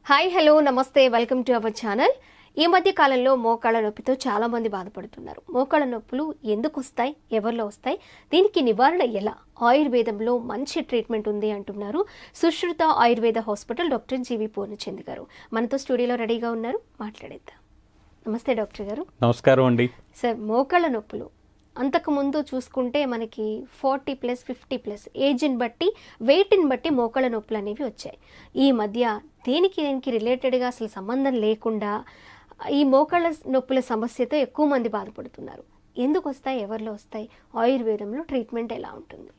Hi hello నమస్తే welcome to our channel. ఈ మధ్య కాలంలో మోకాళ్ళ నొప్పితో చాలా మంది బాధపడుతున్నారు. మోకాళ్ళ నొప్పులు ఎందుకు వస్తాయి, ఎవరిలో వస్తాయి, దీనికి నివారణ ఎలా? ఆయుర్వేదంలో మంచి ట్రీట్మెంట్ ఉంది అంటున్నారు సుశ్రుత ఆయుర్వేద హాస్పిటల్ డాక్టర్ జీవి పూర్ణచంద్ గారు. మనతో స్టూడియోలో రెడీగా ఉన్నారు, మాట్లాడేద్దాం. నమస్తే డాక్టర్ గారు. నమస్కారం అండి. సార్, మోకాళ్ళ నొప్పులు అంతకుముందు చూసుకుంటే మనకి 40+, 50+ ఏజ్ని బట్టి, వెయిట్ని బట్టి మోకాళ్ళ నొప్పులు అనేవి వచ్చాయి. ఈ మధ్య దేనికి రిలేటెడ్గా అసలు సంబంధం లేకుండా ఈ మోకాళ్ళ నొప్పుల సమస్యతో ఎక్కువ మంది బాధపడుతున్నారు. ఎందుకు వస్తాయి, ఎవరిలో వస్తాయి, ఆయుర్వేదంలో ట్రీట్మెంట్ ఎలా ఉంటుంది?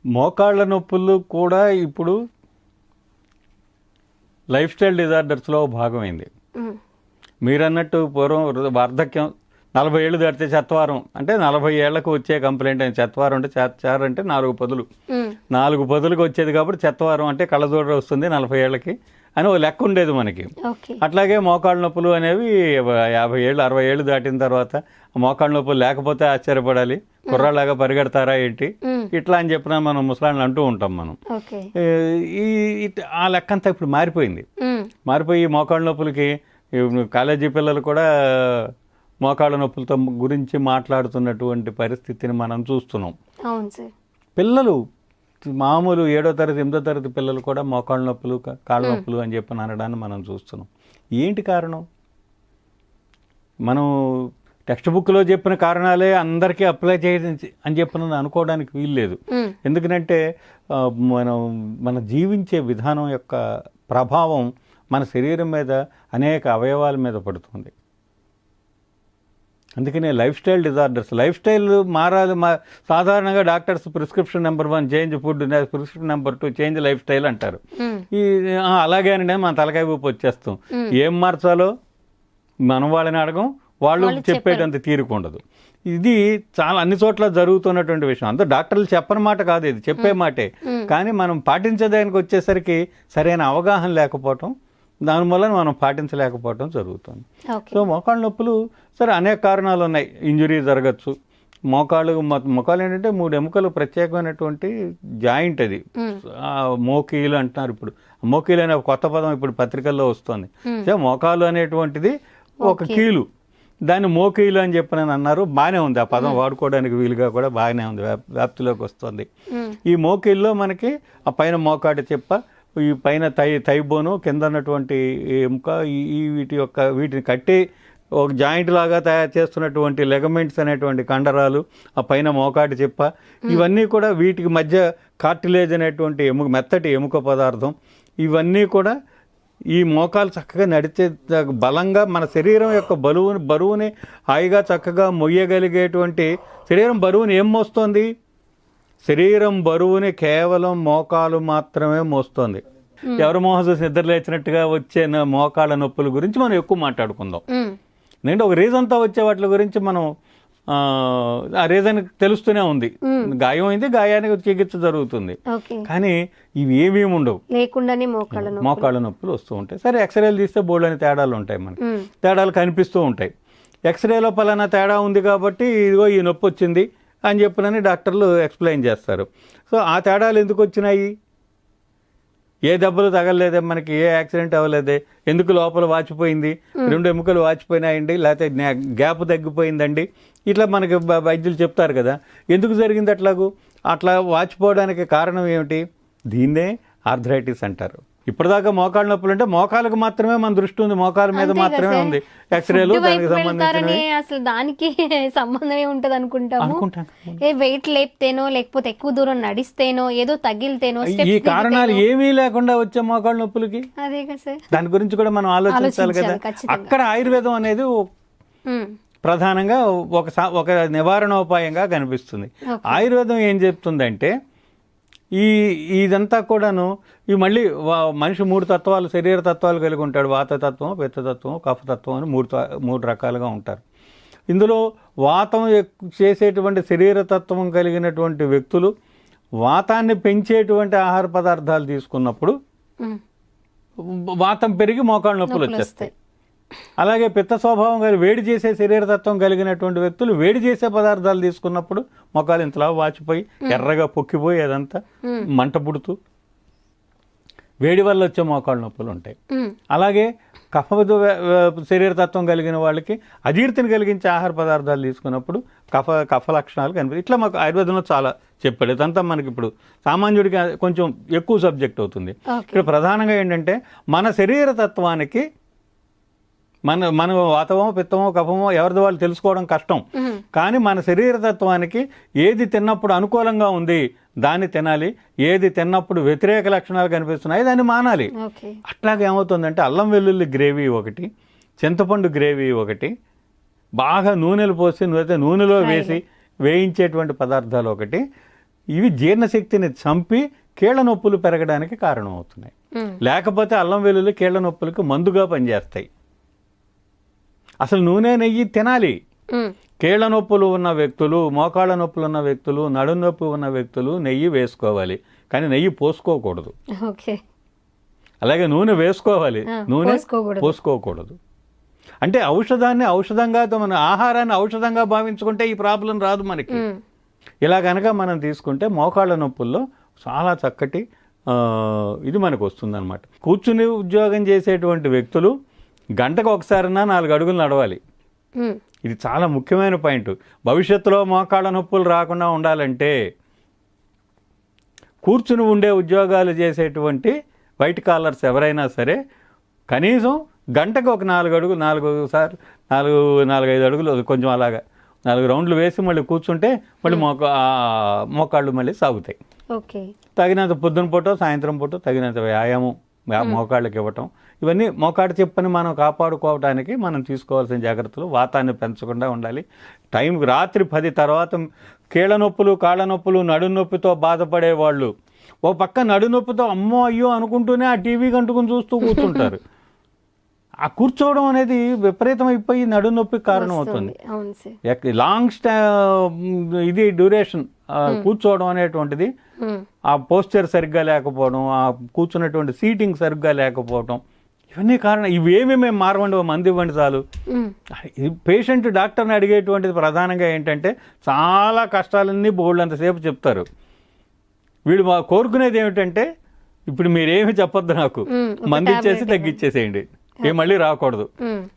మోకాళ్ళ నొప్పులు కూడా ఇప్పుడు లైఫ్ స్టైల్ డిజార్డర్స్లో భాగమైంది. మీరన్నట్టు పూర్వం వార్ధక్యం 40 ఏళ్ళు దాటితే చత్వారం అంటే 40 ఏళ్లకు వచ్చే కంప్లైంట్ అని. చత్వారం అంటే చారు అంటే 4 పదులు, 4 పదులకు వచ్చేది కాబట్టి చత్వారం అంటే కళ్ళజోడ వస్తుంది 40 ఏళ్ళకి అని ఓ లెక్క ఉండేది మనకి. అట్లాగే మోకాళ్ళ నొప్పులు అనేవి 50 ఏళ్ళు 60 ఏళ్ళు దాటిన తర్వాత మోకాళ్ళ నొప్పులు లేకపోతే ఆశ్చర్యపడాలి, కుర్రాళ్ళగా పరిగెడతారా ఏంటి ఇట్లా అని చెప్పిన మనం ముసలాళ్ళు అంటూ ఉంటాం మనం. ఆ లెక్క అంతా ఇప్పుడు మారిపోయి మోకాళ్ళ నొప్పులకి కాలేజీ పిల్లలు కూడా మోకాళ్ళ నొప్పులతో గురించి మాట్లాడుతున్నటువంటి పరిస్థితిని మనం చూస్తున్నాం. పిల్లలు మామూలు 7వ తరగతి 8వ తరగతి పిల్లలు కూడా మోకాళ్ళ నొప్పులు, కాళ్ళ నొప్పులు అని చెప్పి అనడాన్ని మనం చూస్తున్నాం. ఏంటి కారణం? మనం టెక్స్ట్ బుక్లో చెప్పిన కారణాలే అందరికీ అప్లై చేయడం అని చెప్పిన అనుకోవడానికి వీల్లేదు. ఎందుకంటే మన జీవించే విధానం యొక్క ప్రభావం మన శరీరం మీద, అనేక అవయవాల మీద పడుతుంది. అందుకనే life style disorders, life style మారాలి. సాధారణంగా doctors prescription number 1 change food, prescription number 2 change life style అంటారు. అలాగే అని మన తలకాయ ఊపి వచ్చేస్తాం. ఏం మార్చాలో మనం వాళ్ళని అడగం, వాళ్ళు చెప్పేటంత తీరుకుండదు. ఇది చాలా అన్ని చోట్ల జరుగుతున్నటువంటి విషయం. అంతా డాక్టర్లు చెప్పని మాట కాదు, ఇది చెప్పే మాటే. కానీ మనం పాటించేదానికి వచ్చేసరికి సరైన అవగాహన లేకపోవటం, దానివల్ల మనం పాటించలేకపోవటం జరుగుతుంది. సో మోకాళ్ళ నొప్పులు సరే అనేక కారణాలు ఉన్నాయి. ఇంజురీ జరగచ్చు. మోకాళ్ళు ఏంటంటే 3 ఎముకలు ప్రత్యేకమైనటువంటి జాయింట్. అది మోకీలు అంటున్నారు. ఇప్పుడు మోకీలు అనే కొత్త పదం ఇప్పుడు పత్రికల్లో వస్తుంది. సో మోకాలు అనేటువంటిది ఒక కీలు, దాన్ని మోకీలు అని చెప్పని అన్నారు. బాగానే ఉంది, ఆ పదం వాడుకోవడానికి వీలుగా కూడా బాగానే ఉంది, వ్యాప్తిలోకి వస్తుంది. ఈ మోకీల్లో మనకి ఆ పైన మోకాటి చెప్ప, ఈ పైన థైబోను, కింద ఉన్నటువంటి ఎముక, వీటిని కట్టి ఒక జాయింట్ లాగా తయారు చేస్తున్నటువంటి లెగమెంట్స్ అనేటువంటి కండరాలు, ఆ పైన మోకాటి చెప్ప, ఇవన్నీ కూడా వీటికి మధ్య కార్టిలేజ్ అనేటువంటి మెత్తటి ఎముక పదార్థం, ఇవన్నీ కూడా ఈ మోకాలు చక్కగా నడిచే బలంగా మన శరీరం యొక్క బరువుని హాయిగా చక్కగా మొయ్యగలిగేటువంటి శరీరం బరువుని ఏం మోస్తోంది? శరీరం బరువుని కేవలం మోకాలు మాత్రమే మోస్తోంది. ఎవరు మోహం చూసి నిద్ర లేచినట్టుగా వచ్చే మోకాళ్ళ నొప్పుల గురించి మనం ఎక్కువ మాట్లాడుకుందాం. ఎందుకంటే ఒక రీజన్తో వచ్చే వాటి గురించి మనం ఆ రీజన్ తెలుస్తూనే ఉంది. గాయం అయింది, గాయానికి చికిత్స జరుగుతుంది. కానీ ఇవి ఏమేమి ఉండవు, లేకుండానే మోకాళ్ళ నొప్పులు వస్తూ ఉంటాయి. సరే, ఎక్స్రేలు తీస్తే బోల్డ్ అని తేడాలు ఉంటాయి, మనకి తేడాలు కనిపిస్తూ ఉంటాయి. ఎక్స్రేలో పలానా తేడా ఉంది కాబట్టి ఇదిగో ఈ నొప్పి వచ్చింది అని చెప్పినని డాక్టర్లు ఎక్స్ప్లెయిన్ చేస్తారు. సో ఆ తేడాలు ఎందుకు వచ్చినాయి? ఏ దెబ్బలు తగలలేదే, మనకి ఏ యాక్సిడెంట్ అవ్వలేదే, ఎందుకు లోపల వాచిపోయింది, 2 ఎముకలు వాచిపోయినాయండి, లేకపోతే గ్యాప్ తగ్గిపోయిందండి, ఇట్లా మనకి వైద్యులు చెప్తారు కదా. ఎందుకు జరిగింది అట్లా వాచిపోవడానికి కారణం ఏమిటి? దీన్నే ఆర్థరైటిస్ అంటారు. ఇప్పటిదాకా మోకాళ్ళ నొప్పులు అంటే మోకాలకు మాత్రమే మన దృష్టి ఉంది, మోకాల మీద మాత్రమే ఉంది. ఎక్స్రేలు దానికి సంబంధించినవి, అసలు దానికి సంబంధమే ఉంటది అనుకుంటాము. వెయిట్ లేపితేనో, లేకపోతే ఎక్కువ దూరం నడిస్తేనో, ఏదో తగిలితేనో, ఈ కారణాలు ఏమీ లేకుండా వచ్చే మోకాళ్ళ నొప్పులకి అదే కదా సార్, దాని గురించి కూడా మనం ఆలోచించాలి కదా. అక్కడ ఆయుర్వేదం అనేది ప్రధానంగా ఒక నివారణోపాయంగా కనిపిస్తుంది. ఆయుర్వేదం ఏం చెప్తుందంటే ఇదంతా కూడాను మళ్ళీ మనిషి 3 తత్వాలు, శరీర తత్వాలు కలిగి ఉంటాడు. వాతతత్వం, పిత్తతత్వం, కఫతత్వం అని 3 రకాలుగా ఉంటారు. ఇందులో వాతం చేసేటువంటి శరీర తత్వం కలిగినటువంటి వ్యక్తులు వాతాన్ని పెంచేటువంటి ఆహార పదార్థాలు తీసుకున్నప్పుడు వాతం పెరిగి మోకాళ్ళ నొప్పులు వచ్చేస్తాయి. అలాగే పిత్త స్వభావం కలిగి వేడి చేసే శరీరతత్వం కలిగినటువంటి వ్యక్తులు వేడి చేసే పదార్థాలు తీసుకున్నప్పుడు మొక్కలు ఇంతలా వాచిపోయి ఎర్రగా పొక్కిపోయి అదంతా మంట పుడుతూ వేడి వల్ల వచ్చే మోకాళ్ళ నొప్పులు ఉంటాయి. అలాగే శరీర తత్వం కలిగిన వాళ్ళకి అజీర్తిని కలిగించే ఆహార పదార్థాలు తీసుకున్నప్పుడు కఫ లక్షణాలు కనిపిస్తాయి. ఇట్లా మాకు ఆయుర్వేదంలో చాలా చెప్పాడు. ఇదంతా మనకి ఇప్పుడు సామాన్యుడికి కొంచెం ఎక్కువ సబ్జెక్ట్ అవుతుంది. ఇక్కడ ప్రధానంగా ఏంటంటే మన శరీర తత్వానికి మన వాతమో పిత్తమో కఫమో ఎవరిది వాళ్ళు తెలుసుకోవడం కష్టం. కానీ మన శరీర తత్వానికి ఏది తిన్నప్పుడు అనుకూలంగా ఉంది దాన్ని తినాలి, ఏది తిన్నప్పుడు వ్యతిరేక లక్షణాలు కనిపిస్తున్నాయి దాన్ని మానాలి. అట్లాగే ఏమవుతుందంటే అల్లం వెల్లుల్లి గ్రేవీ ఒకటి, చింతపండు గ్రేవీ ఒకటి, బాగా నూనెలు పోసి నూనెలో వేసి వేయించేటువంటి పదార్థాలు ఒకటి, ఇవి జీర్ణశక్తిని చంపి కీళ్ల నొప్పులు పెరగడానికి కారణం అవుతున్నాయి. లేకపోతే అల్లం వెల్లుల్లి కీళ్ల నొప్పులకు మందుగా పనిచేస్తాయి. అసలు నూనె నెయ్యి తినాలి. కీళ్ల నొప్పులు ఉన్న వ్యక్తులు, మోకాళ్ళ నొప్పులు ఉన్న వ్యక్తులు, నడుము నొప్పి ఉన్న వ్యక్తులు నెయ్యి వేసుకోవాలి, కానీ నెయ్యి పోసుకోకూడదు. అలాగే నూనె వేసుకోవాలి, నూనె పోసుకోకూడదు. అంటే ఔషధాన్ని ఔషధంగా, మన ఆహారాన్ని ఔషధంగా భావించుకుంటే ఈ ప్రాబ్లం రాదు మనకి. ఇలా కనుక మనం తీసుకుంటే మోకాళ్ళ నొప్పుల్లో చాలా చక్కటి ఇది మనకు వస్తుందన్నమాట. కూర్చుని ఉద్యోగం చేసేటువంటి వ్యక్తులు గంటకు ఒకసారైనా 4 అడుగులు నడవాలి. ఇది చాలా ముఖ్యమైన పాయింట్. భవిష్యత్తులో మోకాళ్ళ నొప్పులు రాకుండా ఉండాలంటే కూర్చుని ఉండే ఉద్యోగాలు చేసేటువంటి వైట్ కాలర్స్ ఎవరైనా సరే కనీసం గంటకు ఒక 4 అడుగులు, 4-5 అడుగులు కొంచెం అలాగా 4 రౌండ్లు వేసి మళ్ళీ కూర్చుంటే మళ్ళీ మోకాళ్ళు మళ్ళీ సాగుతాయి. తగినంత పొద్దున పూట సాయంత్రం పూట తగినంత వ్యాయామం మోకాళ్ళకి ఇవ్వటం, ఇవన్నీ మోకాడు చెప్పని మనం కాపాడుకోవడానికి మనం తీసుకోవాల్సిన జాగ్రత్తలు. వాతాన్ని పెంచకుండా ఉండాలి. రాత్రి 10 తర్వాత కీళ్ళ నొప్పులు, కాళ్ళ నొప్పులు, నడుము నొప్పితో బాధపడే వాళ్ళు ఓ పక్క నడుము నొప్పితో అమ్మో అయ్యో అనుకుంటూనే ఆ టీవీ గంటుకుని చూస్తూ కూర్చుంటారు. ఆ కూర్చోవడం అనేది విపరీతమైపోయి నడుము నొప్పికి కారణం అవుతుంది. లాంగ్ ఇది డ్యూరేషన్ కూర్చోవడం అనేటువంటిది, ఆ పోస్చర్ సరిగ్గా లేకపోవడం, ఆ కూర్చున్నటువంటి సీటింగ్ సరిగ్గా లేకపోవడం, ఇవన్నీ కారణం. ఇవేమి మేము మారవండి, మంది ఇవ్వండి చాలు. పేషెంట్ డాక్టర్ని అడిగేటువంటిది ప్రధానంగా ఏంటంటే చాలా కష్టాలన్నీ బోల్డంతసేపు చెప్తారు. వీడు కోరుకునేది ఏమిటంటే ఇప్పుడు మీరేమి చెప్పొద్దు, నాకు మంది ఇచ్చేసి తగ్గించేసేయండి, మళ్ళీ రాకూడదు.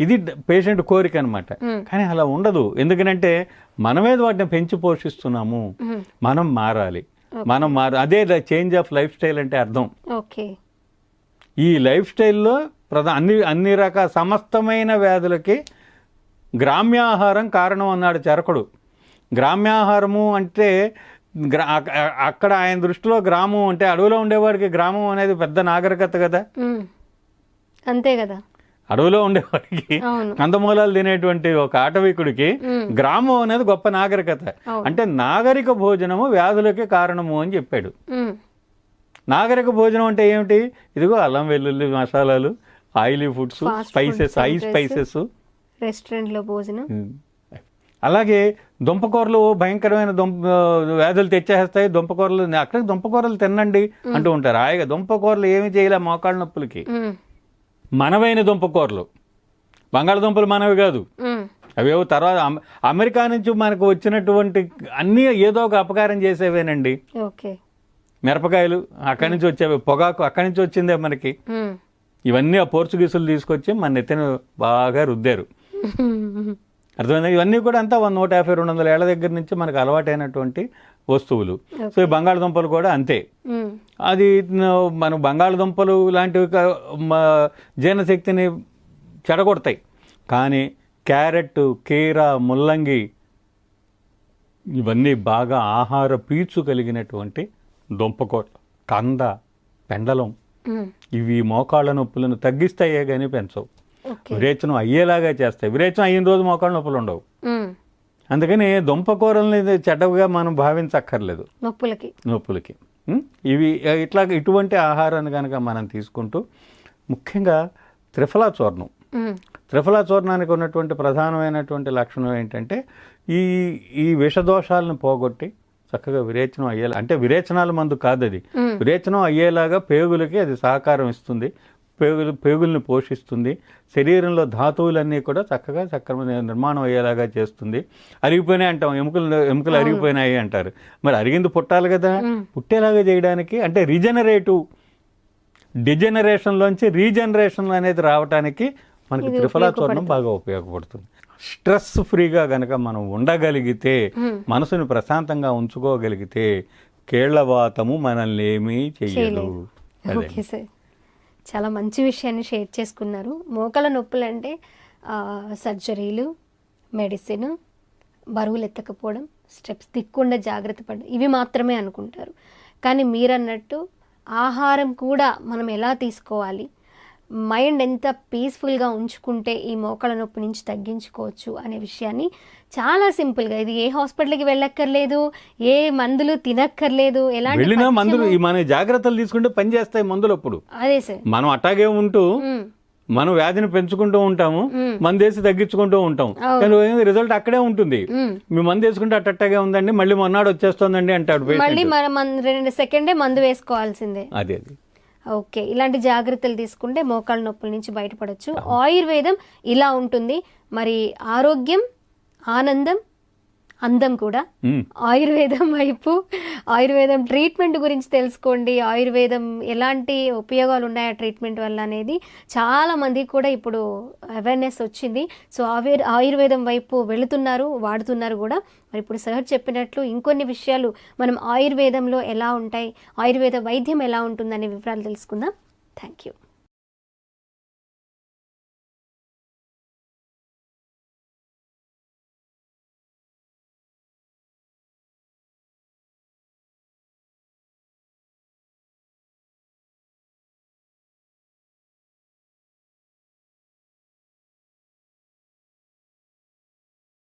ఇది పేషెంట్ కోరిక అనమాట. కానీ అలా ఉండదు. ఎందుకంటే మనమే వాటిని పెంచి పోషిస్తున్నాము. మనం మారాలి. అదే చేంజ్ ఆఫ్ లైఫ్ స్టైల్ అంటే అర్థం. ఈ లైఫ్ స్టైల్లో అన్ని రకాల సమస్తమైన వ్యాధులకి గ్రామ్యాహారం కారణం అన్నాడు చరకుడు. గ్రామ్యాహారము అంటే అక్కడ ఆయన దృష్టిలో గ్రామం అంటే అడవిలో ఉండేవాడికి గ్రామం అనేది పెద్ద నాగరికత కదా. అంతే కదా. అడవిలో ఉండేవాడికి కందమూలాలు తినేటువంటి ఒక ఆటవికుడికి గ్రామం అనేది గొప్ప నాగరికత. అంటే నాగరిక భోజనము వ్యాధులకి కారణము అని చెప్పాడు. నాగరిక భోజనం అంటే ఏమిటి? ఇదిగో అల్లం వెల్లుల్లి మసాలాలు, ఆయిలీ ఫుడ్స్, స్పైసెస్, స్పైసెస్, రెస్టారెంట్లో భోజనం. అలాగే దుంపకూరలు భయంకరమైన వ్యాధులు తెచ్చేస్తాయి. దుంపకూరలు అక్కడికి దుంపకూరలు తినండి అంటూ ఉంటారు. హాయిగా దుంపకూరలు ఏమి చేయలే మోకాళ్ళ నొప్పులకి. మనవైన దుంపకూరలు, బంగాళదుంపలు మనవి కాదు, అవేవో తర్వాత అమెరికా నుంచి మనకు వచ్చినటువంటి అన్నీ ఏదో ఒక అపకారం చేసేవేనండి. మిరపకాయలు అక్కడి నుంచి వచ్చేవి, పొగాకు అక్కడి నుంచి వచ్చిందే మనకి. ఇవన్నీ ఆ పోర్చుగీసులు తీసుకొచ్చి మన నెత్తిన బాగా రుద్దారు. అర్థమైందా? ఇవన్నీ కూడా అంతా 150-200 ఏళ్ల దగ్గర నుంచి మనకు అలవాటైనటువంటి వస్తువులు. సో ఈ బంగాళదుంపలు కూడా అంతే. అది మన బంగాళదుంపలు లాంటివి జీర్ణశక్తిని చెడగొడతాయి. కానీ క్యారెట్, కీర, ముల్లంగి ఇవన్నీ బాగా ఆహార పీచు కలిగినటువంటి దుంపకూర, కంద, పెండలం ఇవి మోకాళ్ళ నొప్పులను తగ్గిస్తాయే కానీ పెంచవు. విరేచనం అయ్యేలాగా చేస్తాయి. విరేచనం అయిన రోజు మోకాళ్ళ నొప్పులు ఉండవు. అందుకని దుంపకూరల్ని చెడ్డగా మనం భావించక్కర్లేదు నొప్పులకి. ఇటువంటి ఆహారాన్ని కనుక మనం తీసుకుంటూ, ముఖ్యంగా త్రిఫలా చూర్ణం. త్రిఫలా చూర్ణానికి ఉన్నటువంటి ప్రధానమైనటువంటి లక్షణం ఏంటంటే ఈ విషదోషాలను పోగొట్టి చక్కగా విరేచనం అయ్యేలా, అంటే విరేచనాల మందు కాదు అది, విరేచనం అయ్యేలాగా పేగులకి అది సహకారం ఇస్తుంది. పేగుల్ని పోషిస్తుంది. శరీరంలో ధాతువులన్నీ కూడా చక్కగా సక్రమ నిర్మాణం అయ్యేలాగా చేస్తుంది. అరిగిపోయినాయి అంటాం, ఎముకలు అరిగిపోయినాయి అంటారు. మరి అరిగింది పుట్టాలి కదా, పుట్టేలాగా చేయడానికి అంటే డిజెనరేషన్లోంచి రీజనరేషన్ అనేది రావడానికి మనకి త్రిఫలా చూర్ణం బాగా ఉపయోగపడుతుంది. స్ట్రెస్ ఫ్రీగా గనక మనం ఉండగలిగితే, మనసుని ప్రశాంతంగా ఉంచుకోగలిగితే కేళ్లవాతము మనల్ని ఏమీ చెయ్యదు. ఓకే సార్, చాలా మంచి విషయాన్ని షేర్ చేసుకున్నారు. మోకాల నొప్పులు అంటే సర్జరీలు, మెడిసిన్, బరువులు ఎత్తకపోవడం, స్టెప్స్ దిక్కుండా జాగ్రత్త పడడం, ఇవి మాత్రమే అనుకుంటారు. కానీ మీరన్నట్టు ఆహారం కూడా మనం ఎలా తీసుకోవాలి, మైండ్ ఎంత పీస్ఫుల్గా ఉంచుకుంటే ఈ మోకాళ్ళ నొప్పి నుంచి తగ్గించుకోవచ్చు అనే విషయాన్ని చాలా సింపుల్గా, ఇది ఏ హాస్పిటల్కి వెళ్ళక్కర్లేదు, ఏ మందులు తినక్కర్లేదు, ఎలాంటి మందులు మన జాగ్రత్తలు తీసుకుంటే పని చేస్తాయి మందులు. అప్పుడు అదే సార్, మనం అట్టాగే ఉంటూ మనం వ్యాధిని పెంచుకుంటూ ఉంటాము, మందేసి తగ్గించుకుంటూ ఉంటాం, కానీ రిజల్ట్ అక్కడే ఉంటుంది. మీ మందు వేసుకుంటే అట్టగే ఉందండి, మళ్ళీ మొన్నాడు వచ్చేస్తుందండి అంటాడు, మళ్ళీ మనం 2 సెకండే మందు వేసుకోవాల్సిందే. అదే. ఓకే, ఇలాంటి జాగ్రత్తలు తీసుకుంటే మోకాళ్ళ నొప్పుల నుంచి బయటపడవచ్చు. ఆయుర్వేదం ఇలా ఉంటుంది. మరి ఆరోగ్యం, ఆనందం, అందం కూడా ఆయుర్వేదం వైపు, ఆయుర్వేదం ట్రీట్మెంట్ గురించి తెలుసుకోండి. ఆయుర్వేదం ఎలాంటి ఉపయోగాలు ఉన్నాయి ఆ ట్రీట్మెంట్ వల్ల అనేది చాలా మందికి కూడా ఇప్పుడు అవేర్నెస్ వచ్చింది. సో ఆయుర్వేదం వైపు వెళుతున్నారు, వాడుతున్నారు కూడా. మరి ఇప్పుడు సార్ చెప్పినట్లు ఇంకొన్ని విషయాలు మనం ఆయుర్వేదంలో ఎలా ఉంటాయి, ఆయుర్వేద వైద్యం ఎలా ఉంటుందనే వివరాలు తెలుసుకుందాం. Thank you.